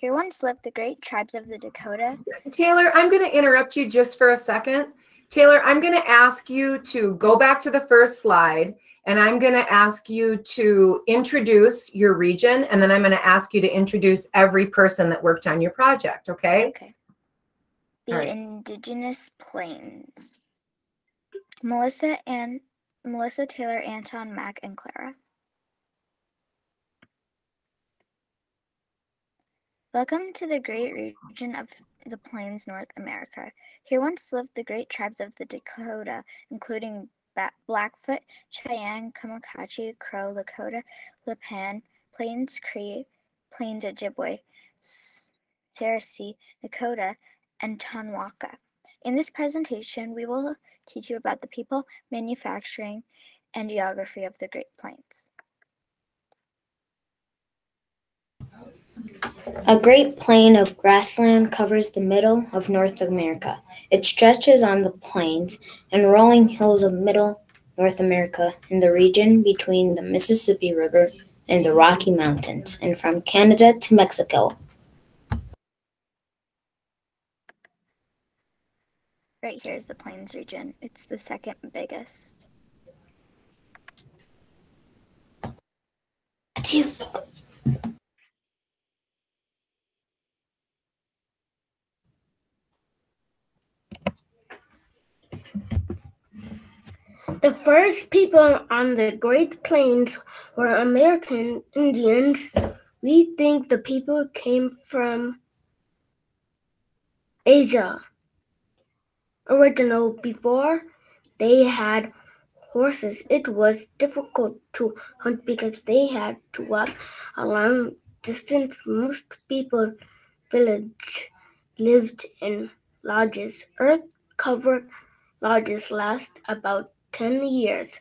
Here once lived the great tribes of the Dakota. Taylor, I'm going to interrupt you just for a second. Taylor, I'm going to ask you to go back to the first slide, and I'm going to ask you to introduce your region, and then I'm going to ask you to introduce every person that worked on your project, okay? Okay. The Indigenous Plains. Melissa, Taylor, Anton, Mac, and Clara. Welcome to the great region of the Plains, North America. Here once lived the great tribes of the Dakota, including Blackfoot, Cheyenne, Comanche, Crow, Lakota, Lipan, Plains Cree, Plains Ojibwe, Sarcee, Nakota, and Tonawaka. In this presentation, we will teach you about the people, manufacturing, and geography of the Great Plains. A great plain of grassland covers the middle of North America. It stretches on the plains and rolling hills of middle North America in the region between the Mississippi River and the Rocky Mountains, and from Canada to Mexico. Right here is the Plains region. It's the second biggest. That's you. The first people on the Great Plains were American Indians. We think the people came from Asia. Original before they had horses, it was difficult to hunt because they had to walk a long distance. Most people village lived in lodges. Earth-covered lodges last about 10 years.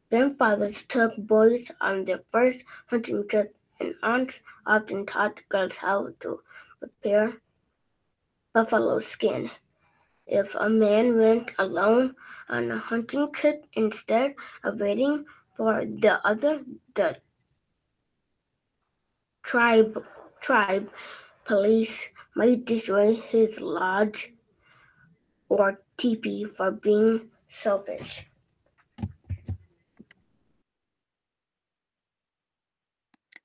Grandfathers took boys on their first hunting trip, and aunts often taught girls how to prepare buffalo skin. If a man went alone on a hunting trip instead of waiting for the tribe police might destroy his lodge or teepee for being selfish.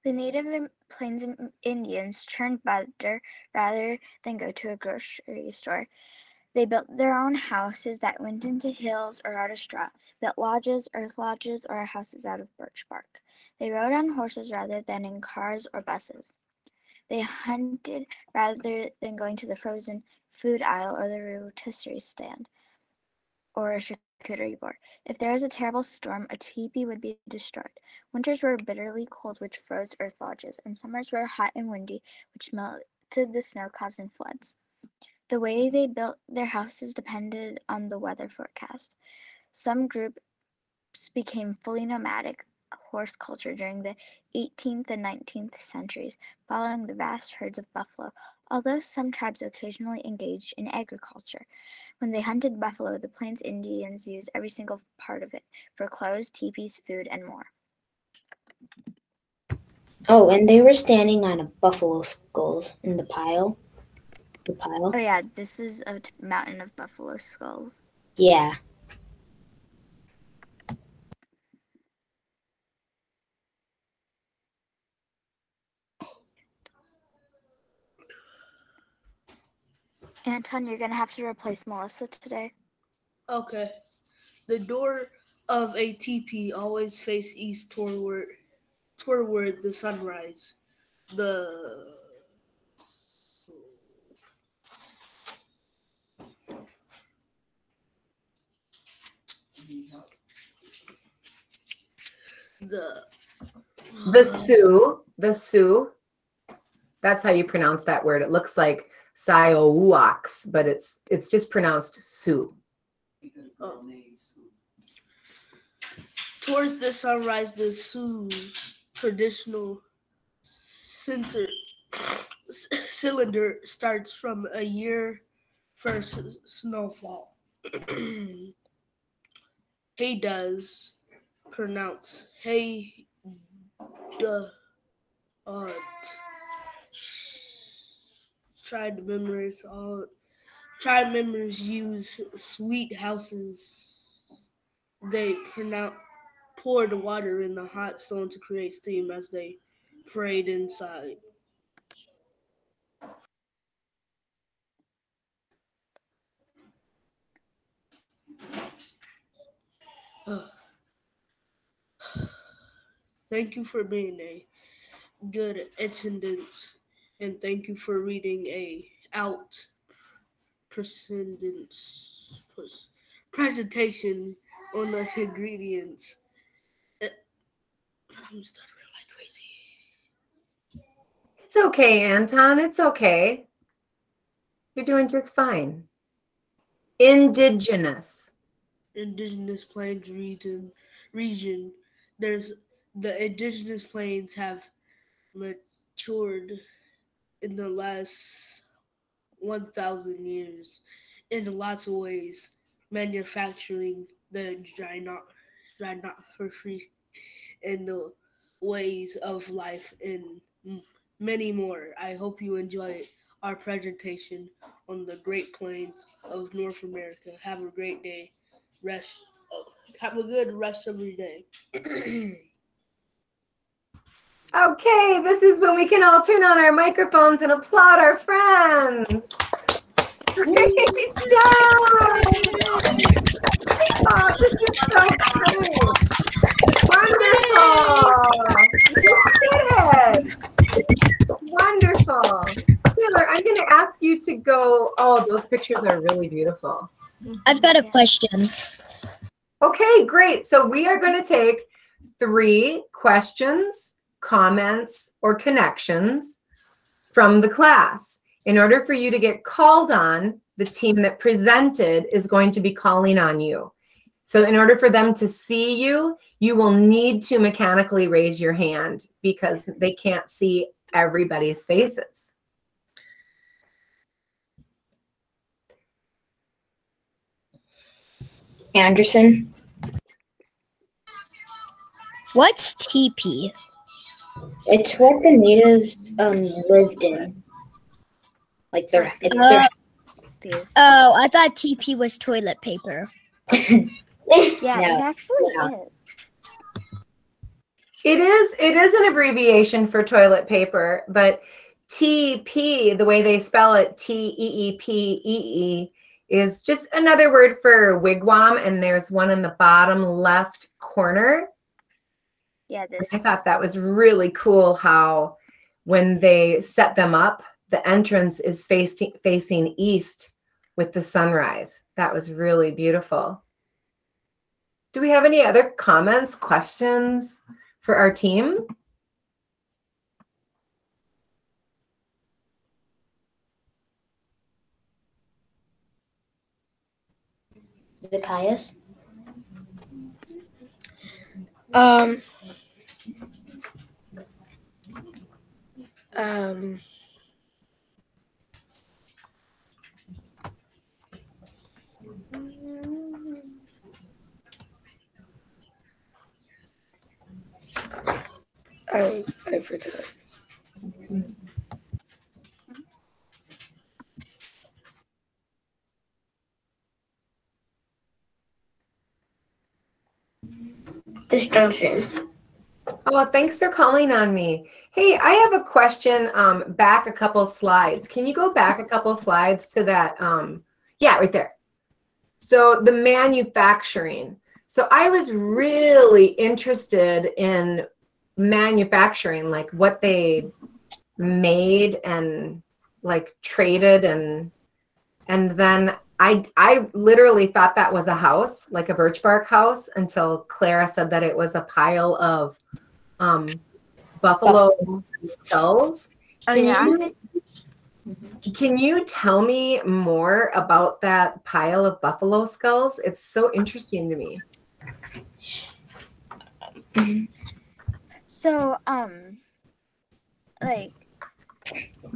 The native Plains Indians churned butter rather than go to a grocery store. They built their own houses that went into hills or out of straw, built lodges, earth lodges, or houses out of birch bark. They rode on horses rather than in cars or buses. They hunted rather than going to the frozen food aisle or the rotisserie stand or a charcuterie board. If there was a terrible storm, a teepee would be destroyed. Winters were bitterly cold, which froze earth lodges, and summers were hot and windy, which melted the snow, causing floods. The way they built their houses depended on the weather forecast. Some groups became fully nomadic horse culture during the 18th and 19th centuries, following the vast herds of buffalo, although some tribes occasionally engaged in agriculture. When they hunted buffalo, the Plains Indians used every single part of it for clothes, teepees, food, and more. Oh, and they were standing on a buffalo skulls in the pile. Oh yeah, this is a mountain of buffalo skulls. Yeah. Anton, you're going to have to replace Melissa today. Okay. The door of a teepee always face east toward the sunrise. The Sioux, that's how you pronounce that word. It looks like Siouax, but it's just pronounced Sioux. Towards the sunrise, the Sioux's traditional cylinder starts from a year first snowfall. Hey does pronounce hey duh. tried members all tribe members use sweet houses. They poured water in the hot stone to create steam as they prayed inside. Thank you for being a good attendance, and thank you for reading a out precedence presentation on the ingredients. Uh, I'm stuttering like crazy. It's okay, Anton. It's okay. You're doing just fine. Indigenous. Indigenous Plains region. There's the indigenous plains have matured in the last 1,000 years in lots of ways, manufacturing the dynography and the ways of life and many more. I hope you enjoy our presentation on the Great Plains of North America. Have a great day. Have a good rest of your day. Okay, this is when we can all turn on our microphones and applaud our friends. Great job! Oh, this is so great. Wonderful. You did it. Wonderful. Taylor, I'm going to ask you to go. Oh, those pictures are really beautiful. I've got a question. Okay, great. So we are going to take 3 questions, comments, or connections from the class. In order for you to get called on, the team that presented is going to be calling on you. So in order for them to see you, you will need to mechanically raise your hand because they can't see everybody's faces. Anderson. What's teepee? It's what the natives lived in. Like their I thought TP was toilet paper. Yeah, No. it actually is. It is an abbreviation for toilet paper, but TP, the way they spell it, TEEPEE, is just another word for wigwam, and there's one in the bottom left corner. Yeah, I thought that was really cool how when they set them up, the entrance is facing east with the sunrise. That was really beautiful. Do we have any other comments, questions for our team? Zacchaeus? Um, I forgot. Miss Johnson. Oh, thanks for calling on me. Hey, I have a question back a couple slides. Can you go back a couple slides to that? Yeah, right there. So the manufacturing. So I was really interested in manufacturing, like what they made and like traded, and then I literally thought that was a house, like a birch bark house, until Clara said that it was a pile of buffalo skulls. Can you tell me more about that pile of buffalo skulls? It's so interesting to me. So, like,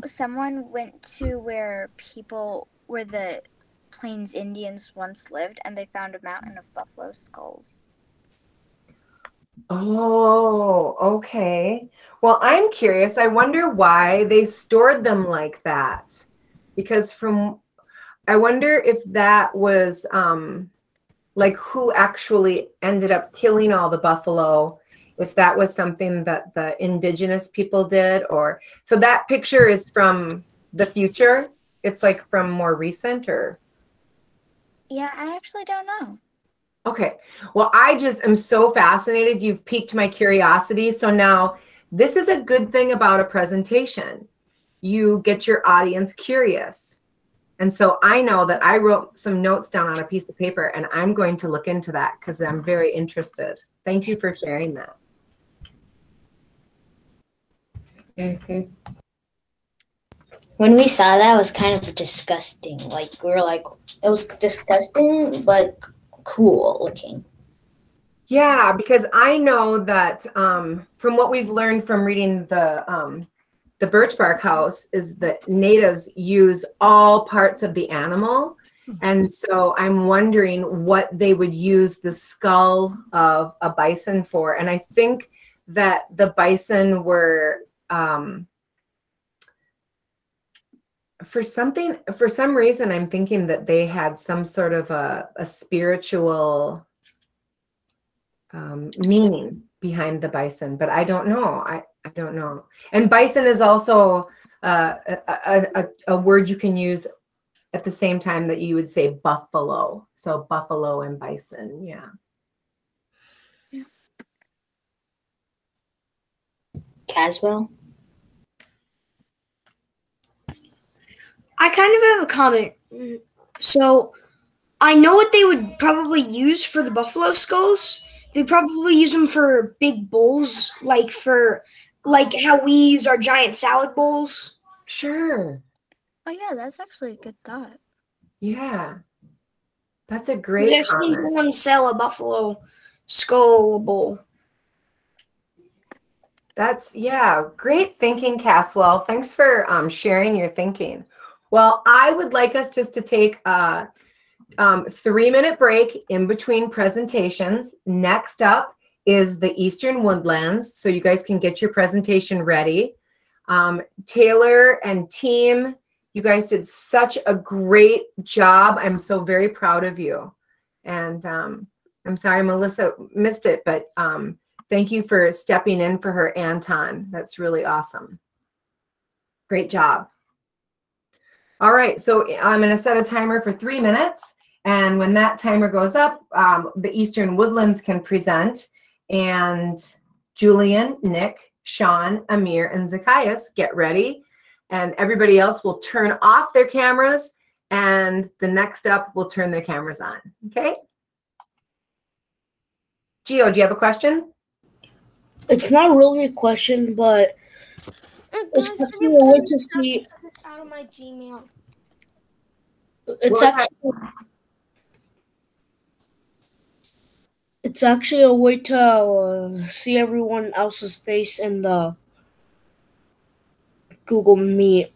someone went to where the Plains Indians once lived, and they found a mountain of buffalo skulls. Oh, okay. Well, I'm curious. I wonder why they stored them like that. because I wonder if that was like who actually ended up killing all the buffalo, if that was something that the indigenous people did, or so that picture is from the future. It's like from more recent, or Yeah, I actually don't know. okay. Well, I just am so fascinated. You've piqued my curiosity. So now this is a good thing about a presentation. You get your audience curious. And so I know that I wrote some notes down on a piece of paper, and I'm going to look into that because I'm very interested. Thank you for sharing that. Mm-hmm. When we saw that, it was kind of disgusting. Like we were like, it was disgusting, but cool looking. Yeah, because I know that from what we've learned from reading the birch bark house is that natives use all parts of the animal. And so I'm wondering what they would use the skull of a bison for. And I think that the bison were for some reason, I'm thinking that they had some sort of a spiritual meaning behind the bison, but I don't know. I don't know. And bison is also a word you can use at the same time that you would say buffalo. So buffalo and bison, yeah. Caswell? I kind of have a comment. So I know what they would probably use for the buffalo skulls. They probably use them for big bowls, like how we use our giant salad bowls. Sure. Oh yeah, that's actually a good thought. Yeah. That's a Because great I've seen comment. someone sell a buffalo skull bowl. That's, yeah, great thinking, Caswell. Thanks for sharing your thinking. Well, I would like us just to take a 3-minute break in between presentations. Next up is the Eastern Woodlands, so you guys can get your presentation ready. Taylor and team, you guys did such a great job. I'm so very proud of you. And I'm sorry Melissa missed it, but thank you for stepping in for her, Anton. That's really awesome. Great job. All right, so I'm going to set a timer for 3 minutes. And when that timer goes up, the Eastern Woodlands can present. And Julian, Nick, Sean, Amir, and Zacchaeus, get ready. And everybody else will turn off their cameras. And the next up will turn their cameras on. Okay? Gio, do you have a question? It's not really a question, but it's Guys, can actually you a way pull to see. this out of my Gmail? It's What was that? actually it's actually a way to see everyone else's face in the Google Meet.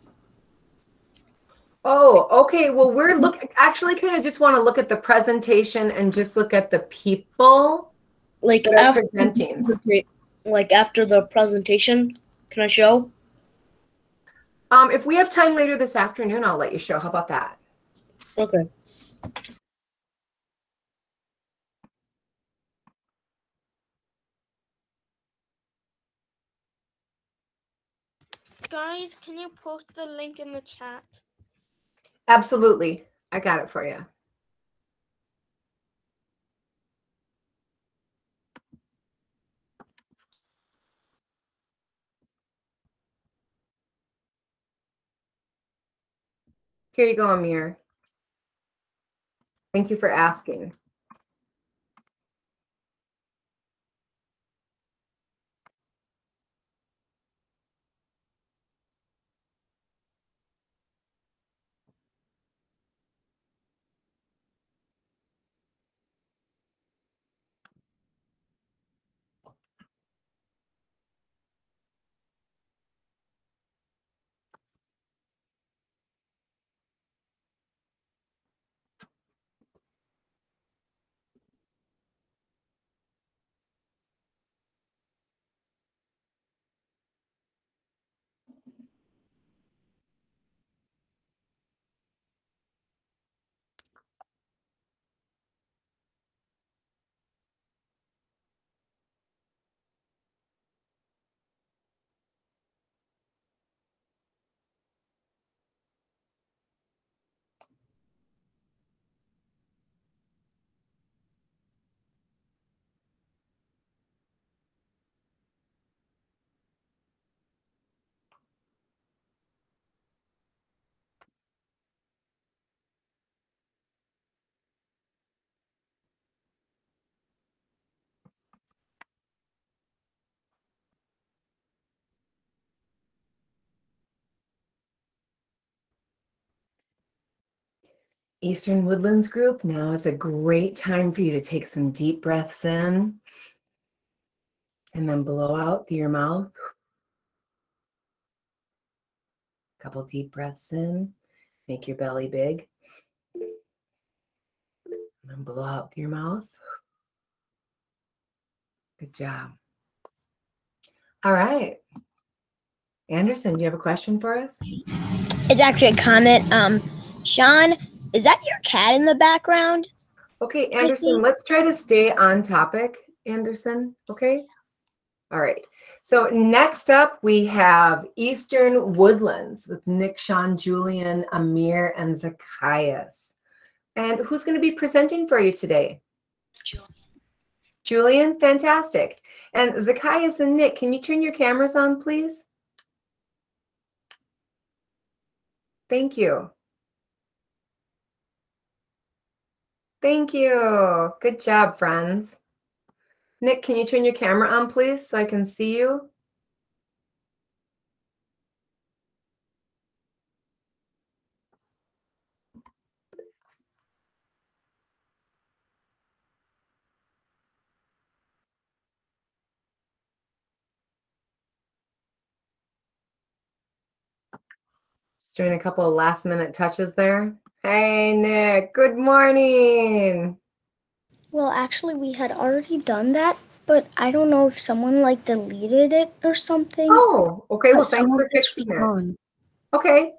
Oh, okay. Well, we're actually kind of just want to look at the presentation and just look at the people Like that are after, presenting. like after the presentation, can I show? If we have time later this afternoon, I'll let you show. How about that? Okay. Guys, can you post the link in the chat? Absolutely. I got it for you. Here you go, Amir. Thank you for asking. Eastern Woodlands group, now is a great time for you to take some deep breaths in and then blow out through your mouth. A couple deep breaths in, make your belly big. And then blow out through your mouth. Good job. All right. Anderson, do you have a question for us? It's actually a comment. Sean, is that your cat in the background? Okay, Anderson, let's try to stay on topic, Anderson, okay? All right. So next up, we have Eastern Woodlands with Nick, Sean, Julian, Amir, and Zacchaeus. And who's going to be presenting for you today? Julian, fantastic. And Zacchaeus and Nick, can you turn your cameras on, please? Thank you. Thank you. Good job, friends. Nick, can you turn your camera on, please, so I can see you? Just doing a couple of last minute touches there. Hey, Nick, good morning. Well, actually, we had already done that, but I don't know if someone like deleted it or something. Oh, okay. Well, But thanks some for of this was fixing it. gone. Okay.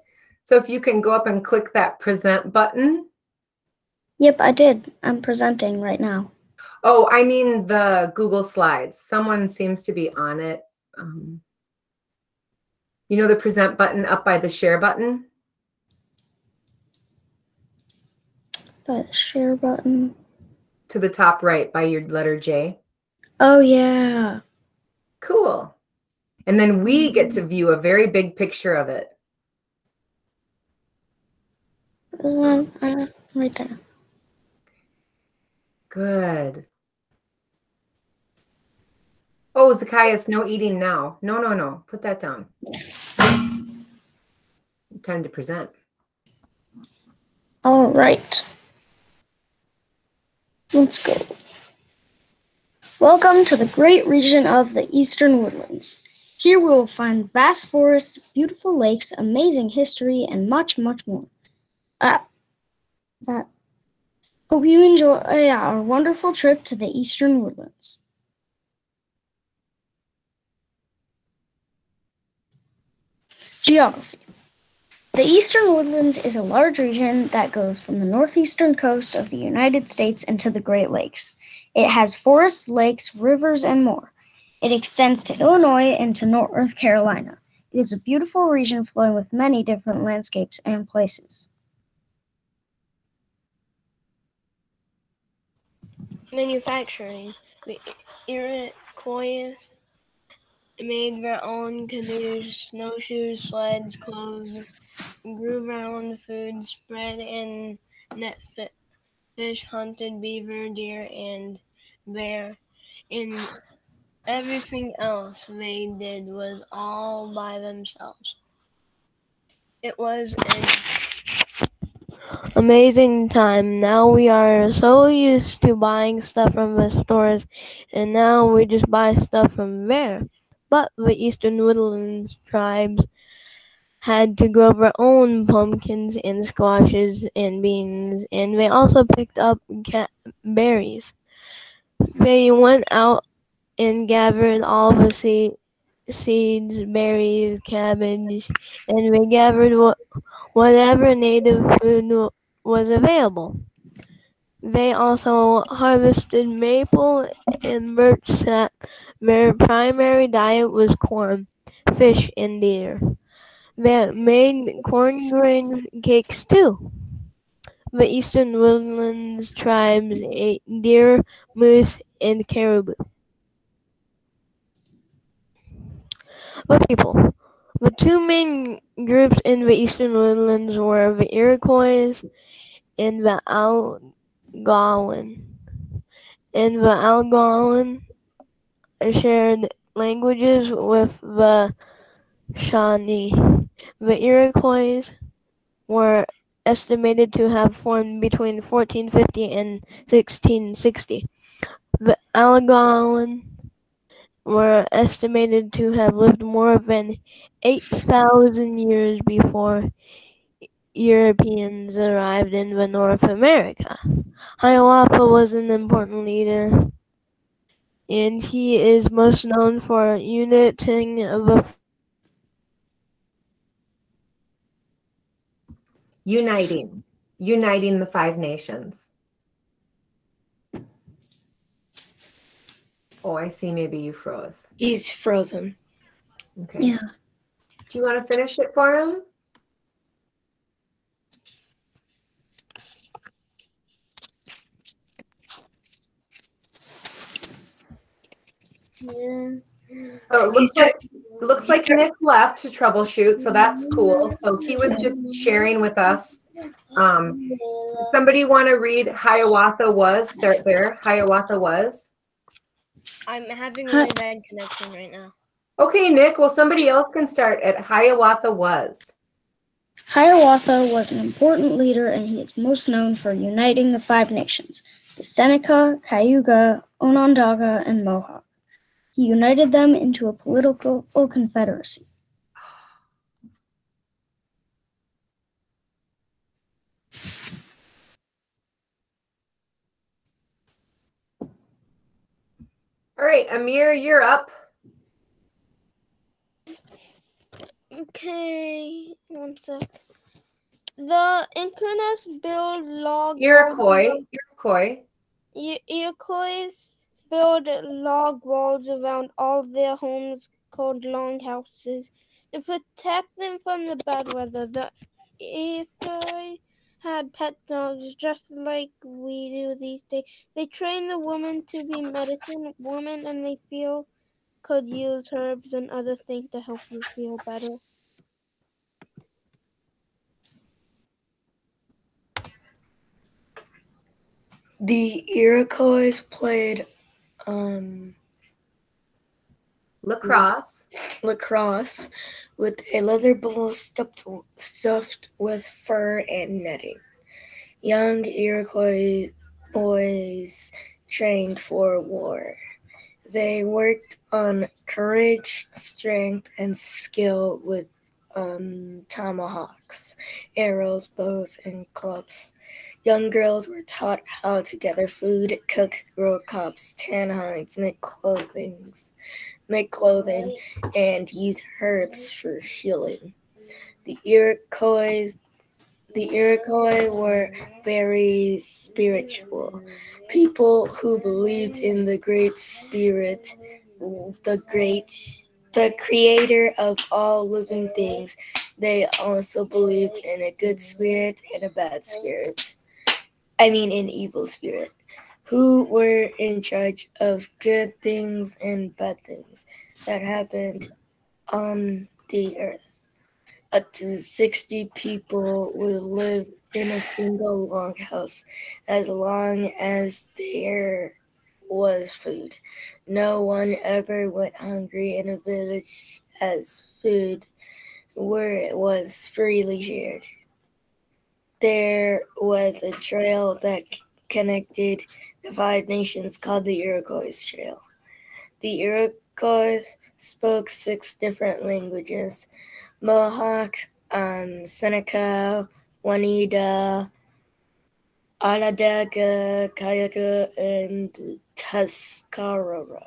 So if you can go up and click that present button. Yep, I did. I'm presenting right now. Oh, I mean the Google Slides. Someone seems to be on it. You know the present button up by the share button? The share button. To the top right by your letter J. Oh, yeah. Cool. And then we get to view a very big picture of it. Right there. Good. Oh, Zacchaeus, no eating now. No, no, no. Put that down. Time to present. All right. Let's go. Welcome to the great region of the Eastern Woodlands. Here we will find vast forests, beautiful lakes, amazing history, and much, much more. Hope you enjoy our wonderful trip to the Eastern Woodlands. Geography. The Eastern Woodlands is a large region that goes from the northeastern coast of the United States into the Great Lakes. It has forests, lakes, rivers, and more. It extends to Illinois and to North Carolina. It is a beautiful region flowing with many different landscapes and places. Manufacturing. The Iroquois made their own canoes, snowshoes, sleds, clothes, grew their own food, spread and net fish, hunted beaver, deer, and bear, and everything else they did was all by themselves. It was an amazing time. Now we are so used to buying stuff from the stores, and now we just buy stuff from there. But the Eastern Woodlands tribes had to grow their own pumpkins and squashes and beans, and they also picked up berries. They went out and gathered all the seeds, berries, cabbage, and they gathered whatever native food was available. They also harvested maple and birch sap. Their primary diet was corn, fish, and deer. They made corn grain cakes too. The Eastern Woodlands tribes ate deer, moose, and caribou. The people. The two main groups in the Eastern Woodlands were the Iroquois and the Algonquin. And the Algonquin shared languages with the Shawnee. The Iroquois were estimated to have formed between 1450 and 1660. The Algonquin were estimated to have lived more than 8,000 years before Europeans arrived in North America. Hiawatha was an important leader, and he is most known for uniting the Uniting the Five Nations. Oh, I see. Maybe you froze. He's frozen. Okay. Yeah. Do you want to finish it for him? Yeah. Oh, it looks like Nick left to troubleshoot, so that's cool. So he was just sharing with us. Does somebody want to read Hiawatha was? Start there. Hiawatha was. I'm having a really bad connection right now. Okay, Nick. Well, somebody else can start at Hiawatha was. Hiawatha was an important leader, and he is most known for uniting the Five Nations, the Seneca, Cayuga, Onondaga, and Mohawk. He united them into a political confederacy. All right, Amir, you're up. Okay, one sec. The Incanas built log Iroquois build log walls around all their homes called longhouses to protect them from the bad weather. The Iroquois had pet dogs just like we do these days. They trained the women to be medicine women, and they could use herbs and other things to help you feel better. The Iroquois played lacrosse with a leather ball stuffed with fur and netting. Young Iroquois boys trained for war. They worked on courage, strength, and skill with tomahawks, arrows, bows, and clubs. Young girls were taught how to gather food, cook, grow crops, tan hides, make clothing, and use herbs for healing. The Iroquois were very spiritual people who believed in the Great Spirit, the creator of all living things. They also believed in a good spirit and a bad spirit. An evil spirit, who were in charge of good things and bad things that happened on the earth. Up to 60 people would live in a single longhouse as long as there was food. No one ever went hungry in a village, as food was freely shared. There was a trail that connected the Five Nations called the Iroquois Trail. The Iroquois spoke 6 different languages: Mohawk, Seneca, Oneida, Onondaga, Cayuga, and Tuscarora.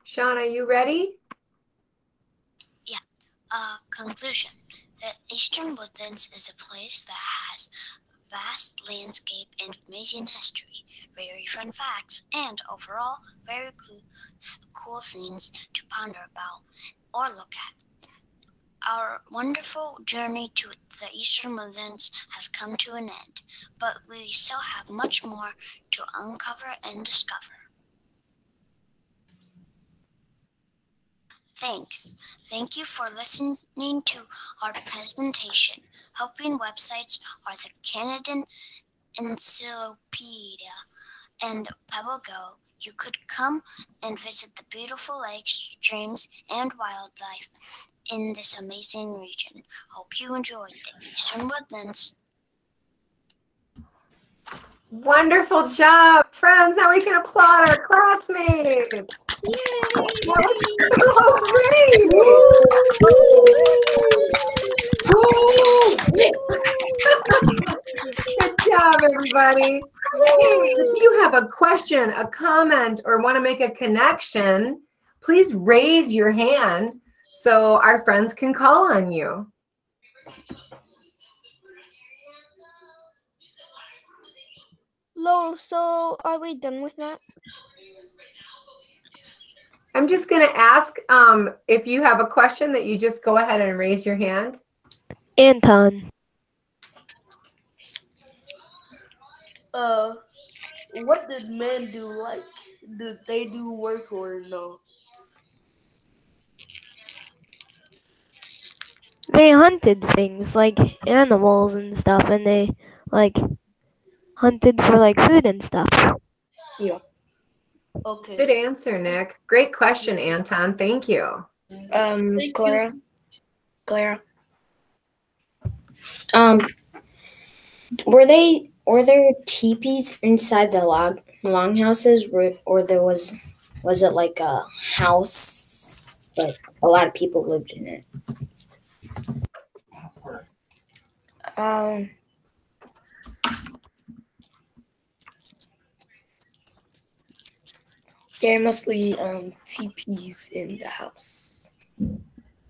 Sean, are you ready? Yeah. Conclusion. The Eastern Woodlands is a place that has vast landscape and amazing history, very fun facts, and overall very cool things to ponder about or look at. Our wonderful journey to the Eastern Woodlands has come to an end, but we still have much more to uncover and discover. Thanks. Thank you for listening to our presentation. Helping websites are the Canadian Encyclopedia and Pebble Go. You could come and visit the beautiful lakes, streams, and wildlife in this amazing region. Hope you enjoyed the Eastern Woodlands. Wonderful job, friends. Now we can applaud our classmates. That was so great. Good job, everybody. Hey, if you have a question, a comment, or want to make a connection, please raise your hand so our friends can call on you. Lol, so are we done with that? I'm just going to ask if you have a question that you just go ahead and raise your hand. Anton. What did men do like? Did they do work or no? They hunted things like animals and stuff, and they like hunted for like food and stuff. Yeah. Okay. Good answer, Nick. Great question, Anton. Thank you. Thank Clara. you. Clara. Were there teepees inside the longhouses, or was it like a house, but a lot of people lived in it? There must be teepees in the house.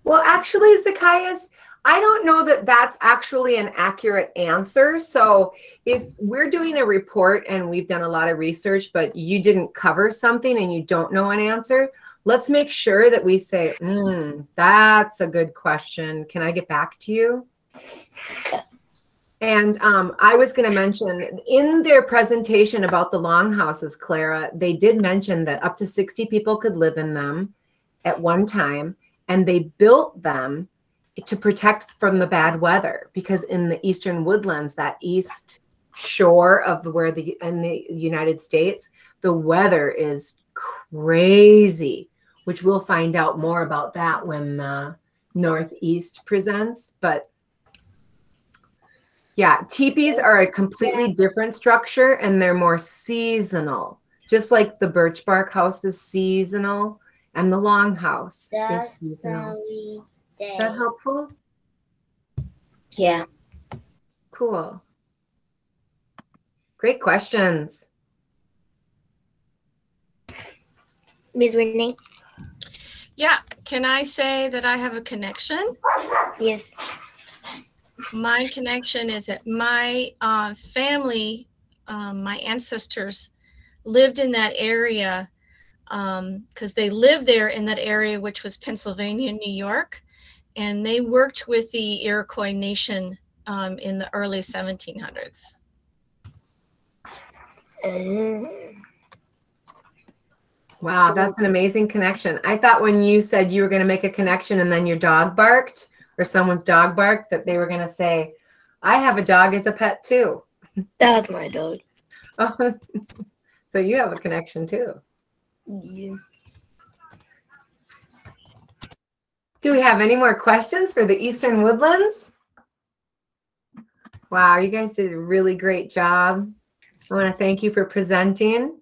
Well, actually, Zacchaeus, I don't know that that's actually an accurate answer. So if we're doing a report and we've done a lot of research, but you didn't cover something and you don't know an answer, let's make sure that we say, that's a good question. Can I get back to you? And I was going to mention in their presentation about the longhouses, Clara, they did mention that up to 60 people could live in them at one time. And they built them to protect from the bad weather, because in the Eastern Woodlands, that east shore of in the United States, the weather is crazy, which we'll find out more about that when the Northeast presents. But yeah, teepees are a completely different structure, and they're more seasonal, just like the birch bark house is seasonal and the longhouse is seasonal. Is that helpful? Yeah. Cool. Great questions. Ms. Whitney? Yeah, can I say that I have a connection? Yes. My connection is that my family, my ancestors lived in that area because they lived there in that area, which was Pennsylvania, New York, and they worked with the Iroquois Nation in the early 1700s. Wow, that's an amazing connection. I thought when you said you were going to make a connection and then your dog barked, or someone's dog barked, that they were going to say, I have a dog as a pet too. That was my dog. Oh, so you have a connection too. Yeah. Do we have any more questions for the Eastern Woodlands? Wow, you guys did a really great job. I want to thank you for presenting.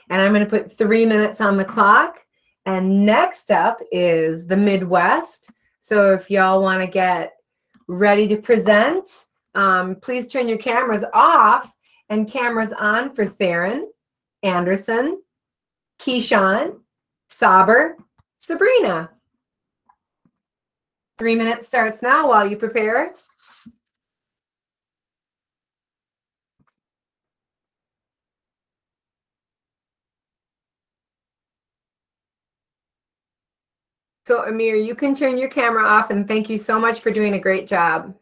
And I'm going to put 3 minutes on the clock. And next up is the Midwest. So if y'all want to get ready to present, please turn your cameras off and cameras on for Theron, Anderson, Keyshawn, Sauber, Sabrina. 3 minutes starts now while you prepare. So Amir, you can turn your camera off, and thank you so much for doing a great job.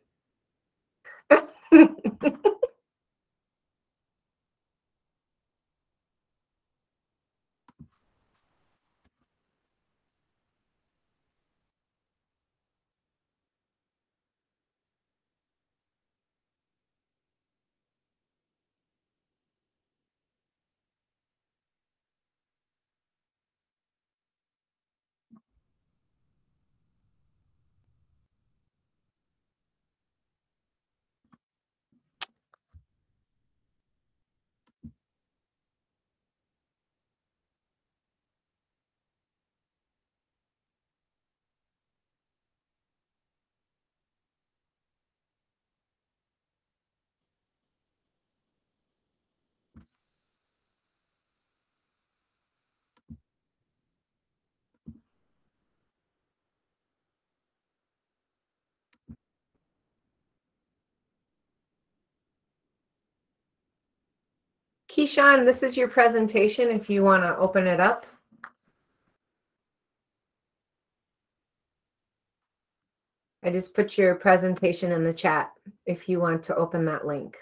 Keyshawn, this is your presentation if you want to open it up. I just put your presentation in the chat if you want to open that link.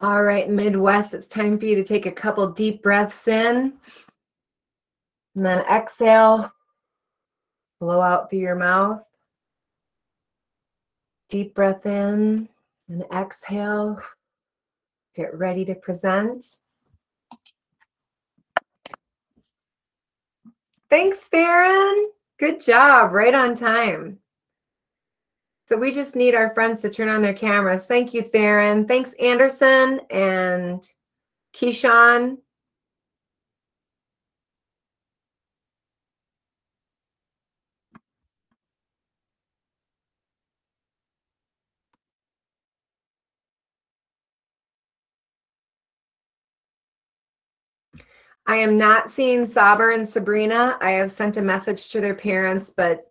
All right, Midwest, it's time for you to take a couple deep breaths in and then exhale, blow out through your mouth. Deep breath in and exhale. Get ready to present. Thanks, Theron. Good job, right on time. So we just need our friends to turn on their cameras. Thank you, Theron. Thanks, Anderson and Keyshawn. I am not seeing Saber and Sabrina. I have sent a message to their parents, but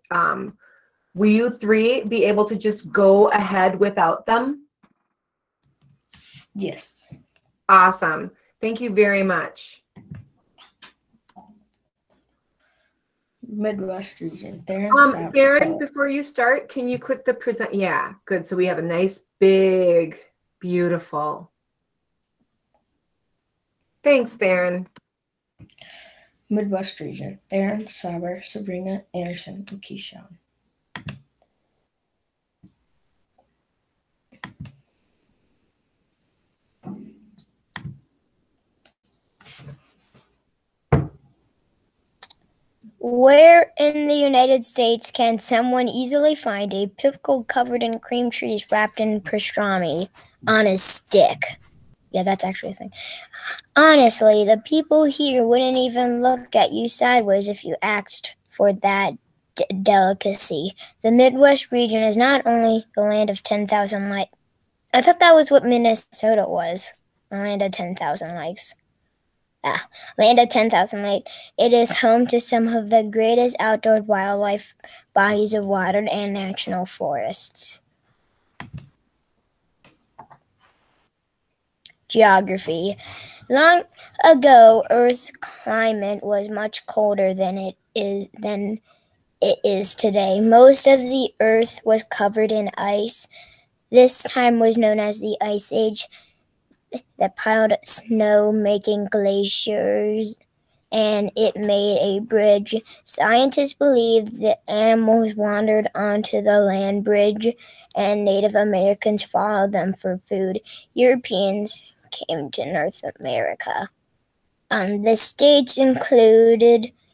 will you three be able to just go ahead without them? Yes. Awesome. Thank you very much. Midwest region. Theron, before you start, can you click the present? Yeah, good. So we have a nice, big, beautiful. Thanks, Theron. Midwest region. Theron, Saber, Sabrina, Anderson, and Keyshawn. Where in the United States can someone easily find a pickle covered in cream cheese wrapped in pastrami on a stick? Yeah, that's actually a thing. Honestly, the people here wouldn't even look at you sideways if you asked for that delicacy. The Midwest region is not only the land of 10,000 lakes. I thought that was what Minnesota was. The land of 10,000 lakes. Land of 10,000 lakes. It is home to some of the greatest outdoor wildlife, bodies of water, and national forests. Geography. Long ago, Earth's climate was much colder than it is today. Most of the Earth was covered in ice. This time was known as the Ice Age. That piled snow, making glaciers, and it made a bridge. Scientists believe that animals wandered onto the land bridge, and Native Americans followed them for food. Europeans came to North America. The states include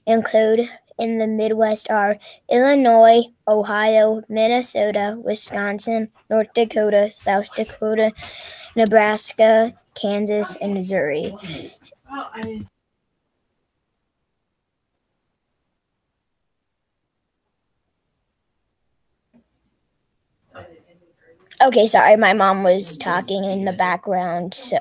in the Midwest are Illinois, Ohio, Minnesota, Wisconsin, North Dakota, South Dakota, Nebraska, Kansas, and Missouri. Okay, sorry, my mom was talking in the background, so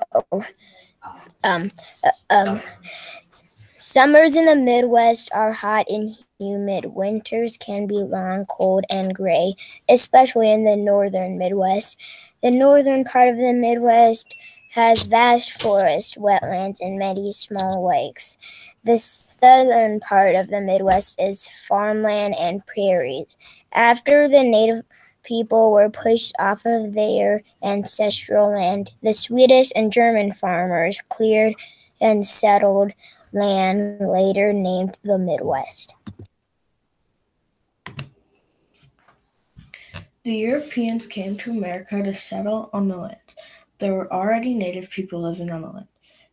summers in the Midwest are hot and humid. Winters can be long, cold, and gray, especially in the northern Midwest. The northern part of the Midwest has vast forests, wetlands, and many small lakes. The southern part of the Midwest is farmland and prairies. After the native people were pushed off of their ancestral land, the Swedish and German farmers cleared and settled land later named the Midwest. The Europeans came to America to settle on the land. There were already native people living on the land.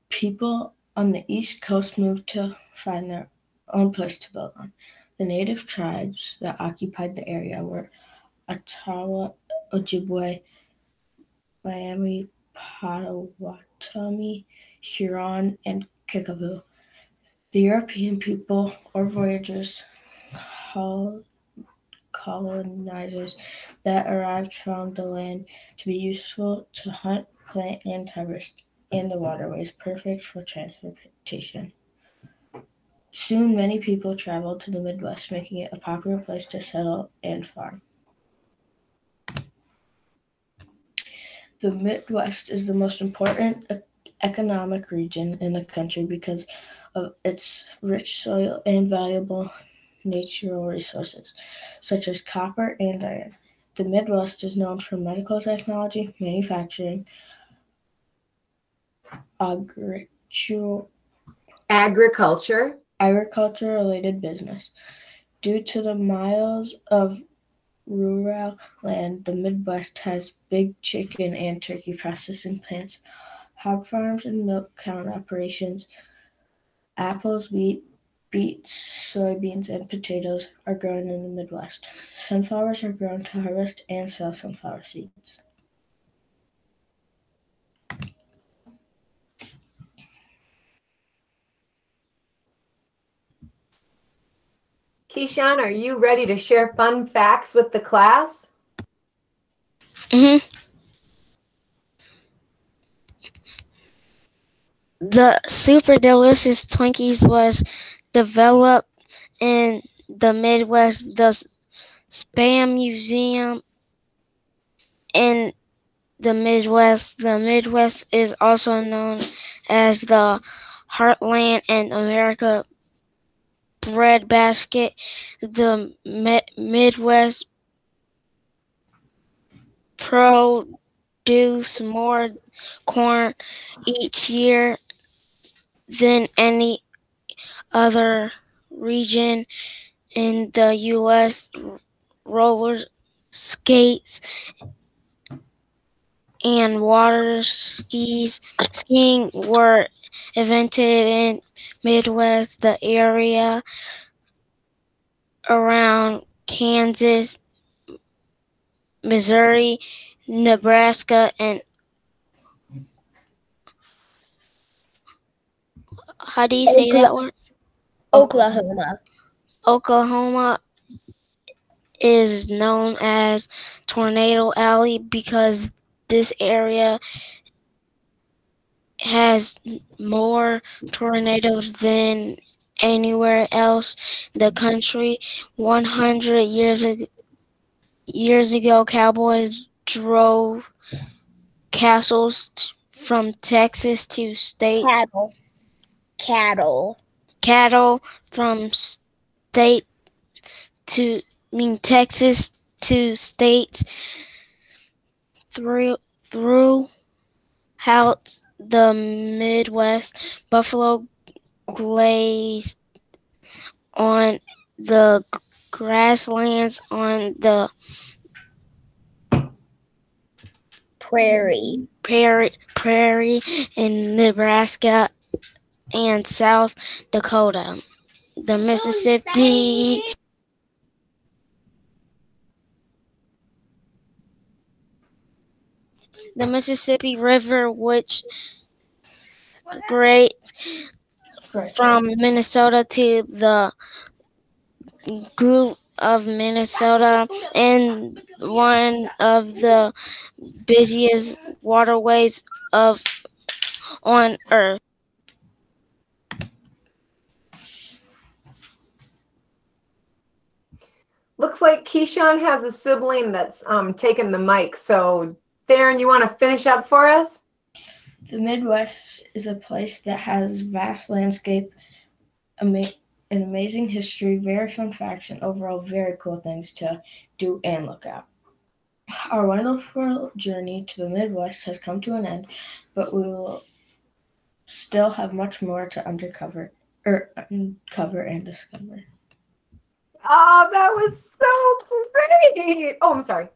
People on the East Coast moved to find their own place to build on. The native tribes that occupied the area were Ottawa, Ojibwe, Miami, Potawatomi, Huron, and Kickapoo. The European people, or voyagers, colonizers that arrived, found the land to be useful to hunt, plant, and harvest, and the waterways perfect for transportation. Soon, many people traveled to the Midwest, making it a popular place to settle and farm. The Midwest is the most important economic region in the country because of its rich soil and valuable natural resources, such as copper and iron. The Midwest is known for medical technology, manufacturing, agriculture-related business. Due to the miles of rural land, the Midwest has big chicken and turkey processing plants, hog farms, and milk cow operations. Apples, beets, soybeans, and potatoes are grown in the Midwest. Sunflowers are grown to harvest and sell sunflower seeds. Keyshawn, are you ready to share fun facts with the class? The super delicious Twinkies was developed in the Midwest. The Spam Museum in the Midwest. The Midwest is also known as the Heartland and America breadbasket. The Midwest produce more corn each year than any other region in the U.S. Roller skates and water skiing were invented in Midwest, the area around Kansas, Missouri, Nebraska, and how do you say that word? Oklahoma. Oklahoma is known as Tornado Alley because this area has more tornadoes than anywhere else in the country. 100 years ago, cowboys drove from Texas to states. Cattle from Texas to states throughout the Midwest. Buffalo grazed on the grasslands on the Prairie in Nebraska and South Dakota. The Mississippi River, which great from Minnesota to the Gulf of Minnesota, and one of the busiest waterways on Earth. Looks like Keyshawn has a sibling that's taken the mic. So, Theron, you want to finish up for us? The Midwest is a place that has vast landscape, an amazing history, very fun facts, and overall very cool things to do and look at. Our wonderful journey to the Midwest has come to an end, but we will still have much more to uncover and discover. Oh, that was so great. Oh, I'm sorry.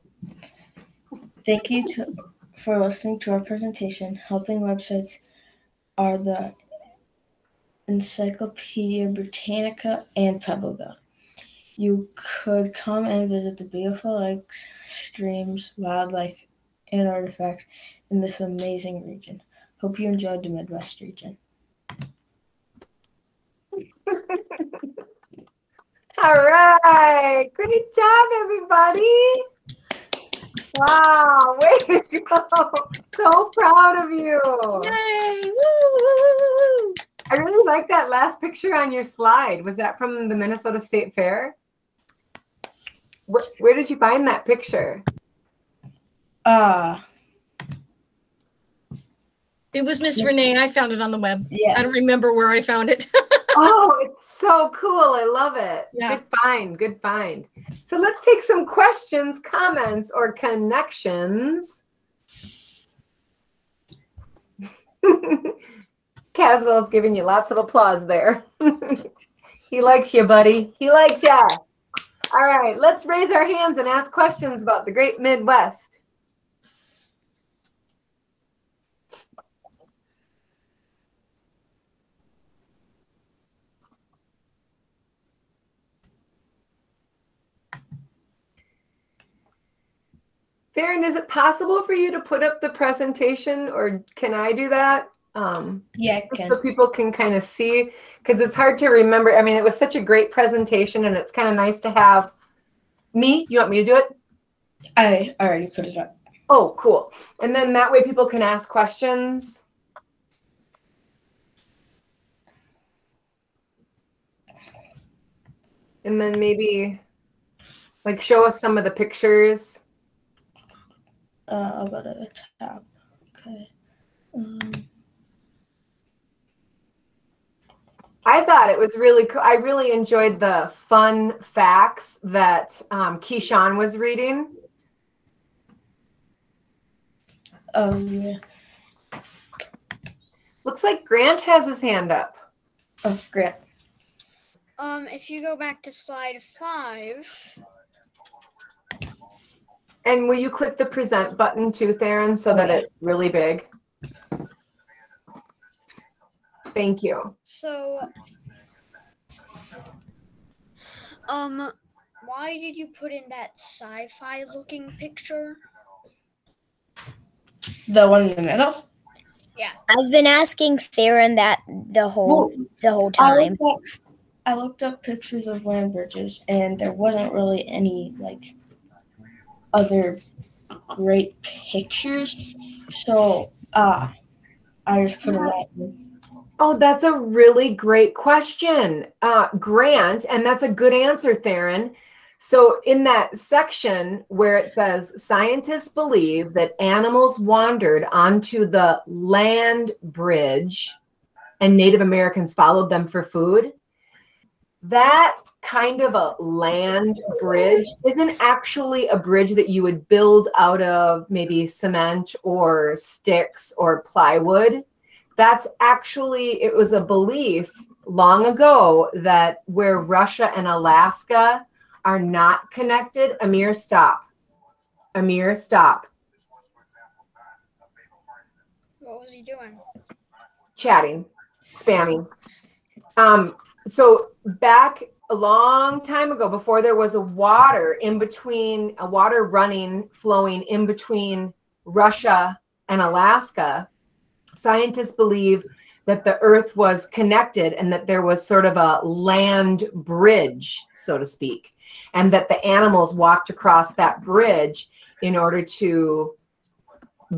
Thank you for listening to our presentation. Helping websites are the Encyclopedia Britannica and Pebbleville. You could come and visit the beautiful lakes, streams, wildlife, and artifacts in this amazing region. Hope you enjoyed the Midwest region. All right. Great job, everybody. Wow. Way to go. So proud of you. Yay! Woo! I really like that last picture on your slide. Was that from the Minnesota State Fair? Where did you find that picture? It was Miss Renee. I found it on the web. Yeah. I don't remember where I found it. Oh, it's so cool. I love it. Yeah. Good find. Good find. So let's take some questions, comments, or connections. Caswell's giving you lots of applause there. He likes you, buddy. He likes you. All right, let's raise our hands and ask questions about the Great Midwest. Theron, is it possible for you to put up the presentation, or can I do that? Yeah, I can. So people can kind of see, because it's hard to remember. I mean, it was such a great presentation, and it's kind of nice to have me. You want me to do it? I already put it up. Oh, cool. And then that way people can ask questions. And then maybe like show us some of the pictures. I'll go to the top. Okay. I thought it was really cool. I really enjoyed the fun facts that Keyshawn was reading. Yeah. Looks like Grant has his hand up. Oh, Grant. If you go back to slide 5. And will you click the present button too, Theron, so that it's really big? Thank you. So, why did you put in that sci-fi looking picture? The one in the middle? Yeah. I've been asking Theron that the whole time. I looked up pictures of land bridges, and there wasn't really any other great pictures. So I just put it that in. Oh, that's a really great question, Grant, and that's a good answer, Theron. So in that section where it says scientists believe that animals wandered onto the land bridge and Native Americans followed them for food, that kind of a land bridge isn't actually a bridge that you would build out of maybe cement or sticks or plywood. That's actually, it was a belief long ago that where Russia and Alaska are not connected. Amir, stop. Amir, stop. What was he doing? Chatting, spamming. So back a long time ago, before there was a water flowing in between Russia and Alaska, scientists believe that the earth was connected and that there was sort of a land bridge, so to speak, and that the animals walked across that bridge in order to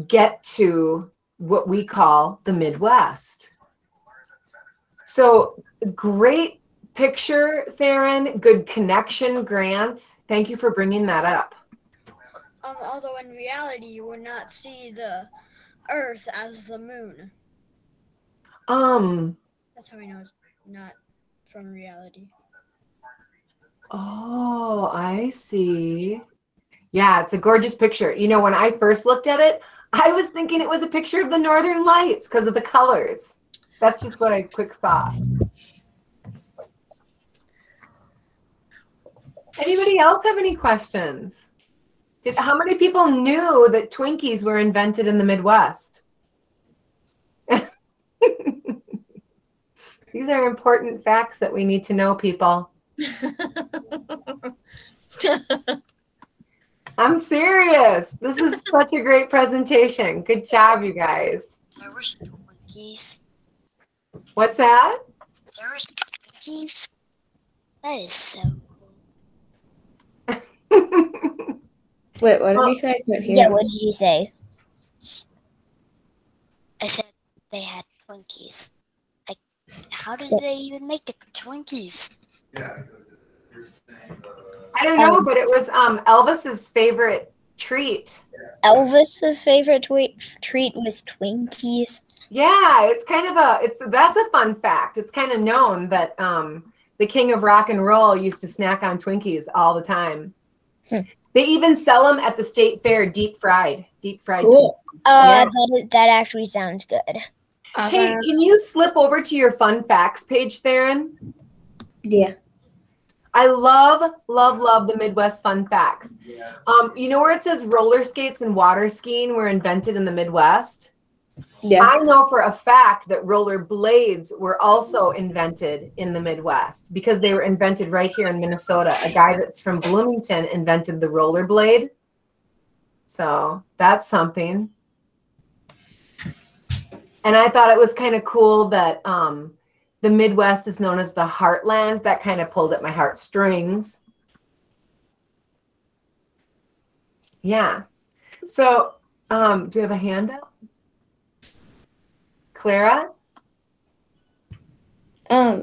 get to what we call the Midwest. So great picture, Theron. Good connection, Grant. Thank you for bringing that up. Although in reality, you would not see the Earth as the moon. That's how I know it's not from reality. Oh, I see. Yeah, it's a gorgeous picture. You know, when I first looked at it, I was thinking it was a picture of the Northern Lights because of the colors. That's just what I quick saw. Anybody else have any questions? How many people knew that Twinkies were invented in the Midwest? These are important facts that we need to know, people. I'm serious. This is such a great presentation. Good job, you guys. There were Twinkies. What's that? There were Twinkies. That is so Wait, what did you say? I couldn't hear. Yeah, what did you say? I said they had Twinkies. Like, how did they even make the Twinkies? I don't know, but it was Elvis's favorite treat. Elvis's favorite treat was Twinkies. Yeah, it's kind of that's a fun fact. It's kind of known that the king of rock and roll used to snack on Twinkies all the time. They even sell them at the state fair, deep fried. Cool. Yeah. That actually sounds good. Hey, can you slip over to your fun facts page, Theron? Yeah. I love the Midwest fun facts. You know where it says roller skates and water skiing were invented in the Midwest? Yeah. I know for a fact that roller blades were also invented in the Midwest because they were invented right here in Minnesota. A guy that's from Bloomington invented the roller blade. So that's something. And I thought it was kind of cool that the Midwest is known as the Heartland. That kind of pulled at my heartstrings. Yeah. So do you have a hand up? Clara?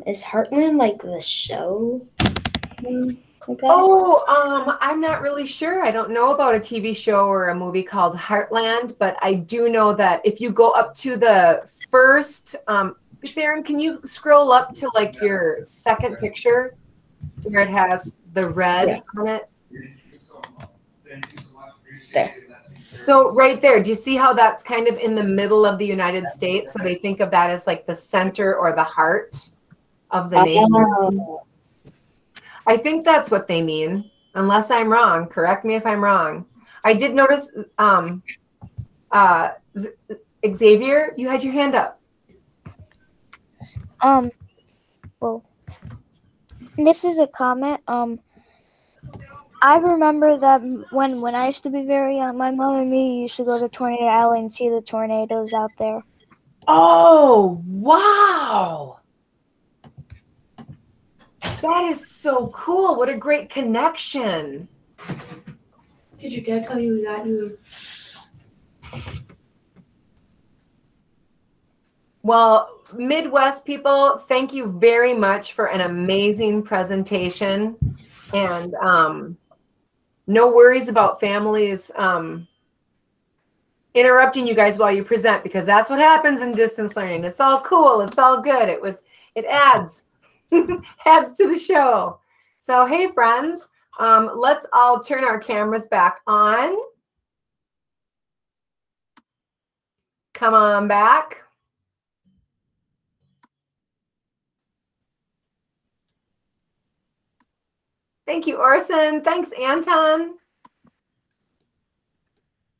Is Heartland like the show? Like that? Oh, I'm not really sure. I don't know about a TV show or a movie called Heartland, but I do know that if you go up to the first, Theron, can you scroll up to like your second picture where it has the red on it? There. So right there, do you see how that's kind of in the middle of the United States? So they think of that as like the center or the heart of the nation. I think that's what they mean, unless I'm wrong. Correct me if I'm wrong. I did notice, Xavier, you had your hand up. Well, this is a comment. I remember that when I used to be very young, my mom and me used to go to Tornado Alley and see the tornadoes out there. Oh, wow. That is so cool. What a great connection. Did your dad tell you that? Well, Midwest people, thank you very much for an amazing presentation. And no worries about families interrupting you guys while you present, because that's what happens in distance learning. It's all cool. It's all good. It adds adds to the show. So, hey, friends, let's all turn our cameras back on. Come on back. Thank you, Orson. Thanks, Anton.